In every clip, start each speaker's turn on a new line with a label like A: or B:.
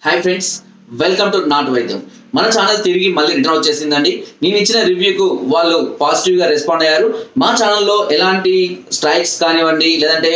A: Hi friends, welcome to నాటు వైద్యం. మన ఛానల్ తిరిగి మళ్ళీ రిటర్న్ వచ్చేసిందండి. నేను ఇచ్చిన రివ్యూకు వాళ్ళు పాజిటివ్గా రెస్పాండ్ అయ్యారు. మా ఛానల్లో ఎలాంటి స్ట్రైక్స్ కానివ్వండి, లేదంటే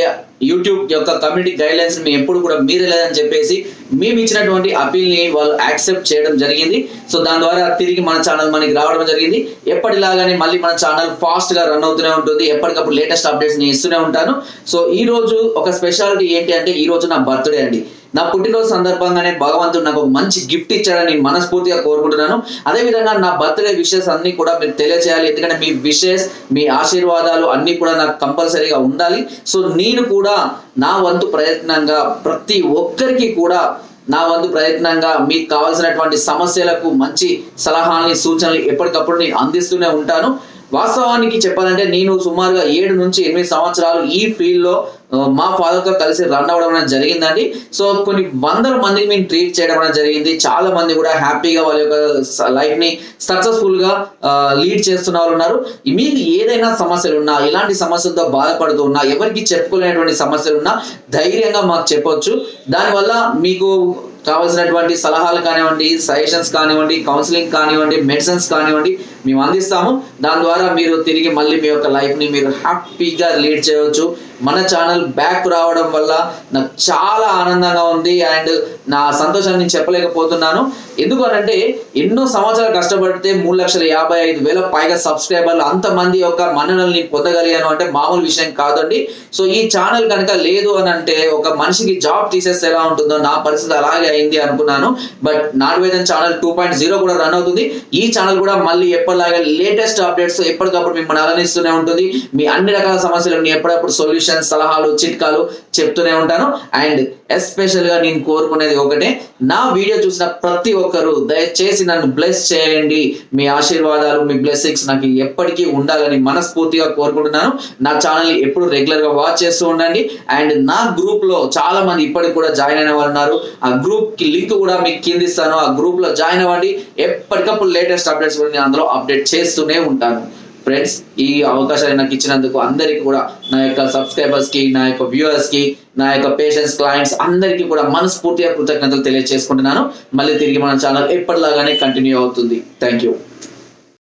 A: యూట్యూబ్ యొక్క కమ్యూనిటీ గైడ్లైన్స్ మేము ఎప్పుడు కూడా మీరే లేదని చెప్పేసి మేము ఇచ్చినటువంటి అపీల్ని వాళ్ళు యాక్సెప్ట్ చేయడం జరిగింది. సో దాని ద్వారా తిరిగి మన ఛానల్ మనకి రావడం జరిగింది. ఎప్పటిలాగానే మళ్ళీ మన ఛానల్ ఫాస్ట్గా రన్ అవుతూనే ఉంటుంది. ఎప్పటికప్పుడు లేటెస్ట్ అప్డేట్స్ నేను ఇస్తూనే ఉంటాను. సో ఈ రోజు ఒక స్పెషాలిటీ ఏంటి అంటే, ఈ రోజు నా బర్త్డే అండి. నా పుట్టినరోజు సందర్భంగానే భగవంతుడు నాకు ఒక మంచి గిఫ్ట్ ఇచ్చాడని నేను మనస్ఫూర్తిగా కోరుకుంటున్నాను. అదేవిధంగా నా బర్త్డే విషెస్ అన్ని కూడా మీరు తెలియజేయాలి. ఎందుకంటే మీ విషెస్, మీ ఆశీర్వాదాలు అన్ని కూడా నాకు కంపల్సరీగా ఉండాలి. సో నేను కూడా నా వంతు ప్రయత్నంగా ప్రతి ఒక్కరికి కూడా మీకు కావాల్సినటువంటి సమస్యలకు మంచి సలహాలని, సూచనలు ఎప్పటికప్పుడు నేను అందిస్తూనే ఉంటాను. వాస్తవానికి చెప్పాలంటే నేను సుమారుగా 7 నుంచి 8 సంవత్సరాలు ఈ ఫీల్డ్లో మా ఫాదర్తో కలిసి రన్ అవ్వడం జరిగిందండి. సో కొన్ని వందల మందికి మేము ట్రీట్ చేయడం జరిగింది. చాలా మంది కూడా హ్యాపీగా వాళ్ళ యొక్క లైఫ్ని సక్సెస్ఫుల్గా లీడ్ చేస్తున్న వాళ్ళు ఉన్నారు. మీకు ఏదైనా సమస్యలు ఉన్నా, ఎలాంటి సమస్యలతో బాధపడుతూ ఉన్నా, ఎవరికి చెప్పుకోలేనటువంటి సమస్యలు ఉన్నా ధైర్యంగా మాకు చెప్పొచ్చు. దానివల్ల మీకు కావాల్సినటువంటి సలహాలు కానివ్వండి, సజెషన్స్ కానివ్వండి, కౌన్సిలింగ్ కానివ్వండి, మెడిసిన్స్ కానివ్వండి మేము అందిస్తాము. దాని ద్వారా మీరు తిరిగి మళ్ళీ మీ యొక్క లైఫ్ని మీరు హ్యాపీగా లీడ్ చేయవచ్చు. మన ఛానల్ బ్యాక్ రావడం వల్ల నాకు చాలా ఆనందంగా ఉంది అండ్ నా సంతోషాన్ని నేను చెప్పలేకపోతున్నాను. ఎందుకనంటే ఎన్నో సంవత్సరాలు కష్టపడితే 3,55,000 పైగా సబ్స్క్రైబర్లు, అంతమంది యొక్క మన్ననల్ని పొందగలిగాను అంటే మామూలు విషయం కాదండి. సో ఈ ఛానల్ కనుక లేదు అని అంటే ఒక మనిషికి జాబ్ తీసేస్తే ఎలా ఉంటుందో నా పరిస్థితి అలాగే అయింది అనుకున్నాను. బట్ నాటు వైద్యం ఛానల్ 2.0 కూడా రన్ అవుతుంది. ఈ ఛానల్ కూడా మళ్ళీ ఎప్పటిలాగా లేటెస్ట్ అప్డేట్స్ ఎప్పటికప్పుడు మిమ్మల్ని అలనిస్తూనే ఉంటుంది. మీ అన్ని రకాల సమస్యలు ఎప్పటికప్పుడు సొల్యూషన్స్, సలహాలు, చిట్కాలు చెప్తూనే ఉంటాను. అండ్ ఎస్పెషల్ గా నేను కోరుకునేది ఒకటే, నా వీడియో చూసిన ప్రతి ఒక్కరు దయచేసి నన్ను బ్లెస్ చేయండి. మీ ఆశీర్వాదాలు, మీ బ్లెస్సింగ్స్ నాకు ఎప్పటికీ ఉండాలని మనస్ఫూర్తిగా కోరుకుంటున్నాను. నా ఛానల్ ని ఎప్పుడు రెగ్యులర్ గా వాచ్ చేస్తూ ఉండండి. అండ్ నా గ్రూప్ లో చాలా మంది ఇప్పటికి కూడా జాయిన్ అయిన వాళ్ళు ఉన్నారు. ఆ గ్రూప్ కి లింక్ కూడా మీకు కింద ఇస్తాను. ఆ గ్రూప్ లో జాయిన్ అవ్వండి. ఎప్పటికప్పుడు లేటెస్ట్ అప్డేట్స్ కూడా నేను అందులో అప్డేట్ చేస్తూనే ఉంటాను. ఫ్రెండ్స్, ఈ అవకాశాన్ని నాకు ఇచ్చినందుకు అందరికీ కూడా, నా యొక్క సబ్స్క్రైబర్స్ కి, నా యొక్క వ్యూవర్స్ కి, నా యొక్క పేషెంట్స్, క్లయింట్స్ అందరికీ కూడా మనస్ఫూర్తిగా కృతజ్ఞతలు తెలియజేసుకుంటున్నాను. మళ్ళీ తిరిగి మన ఛానల్ ఎప్పటిలాగానే కంటిన్యూ అవుతుంది. Thank you.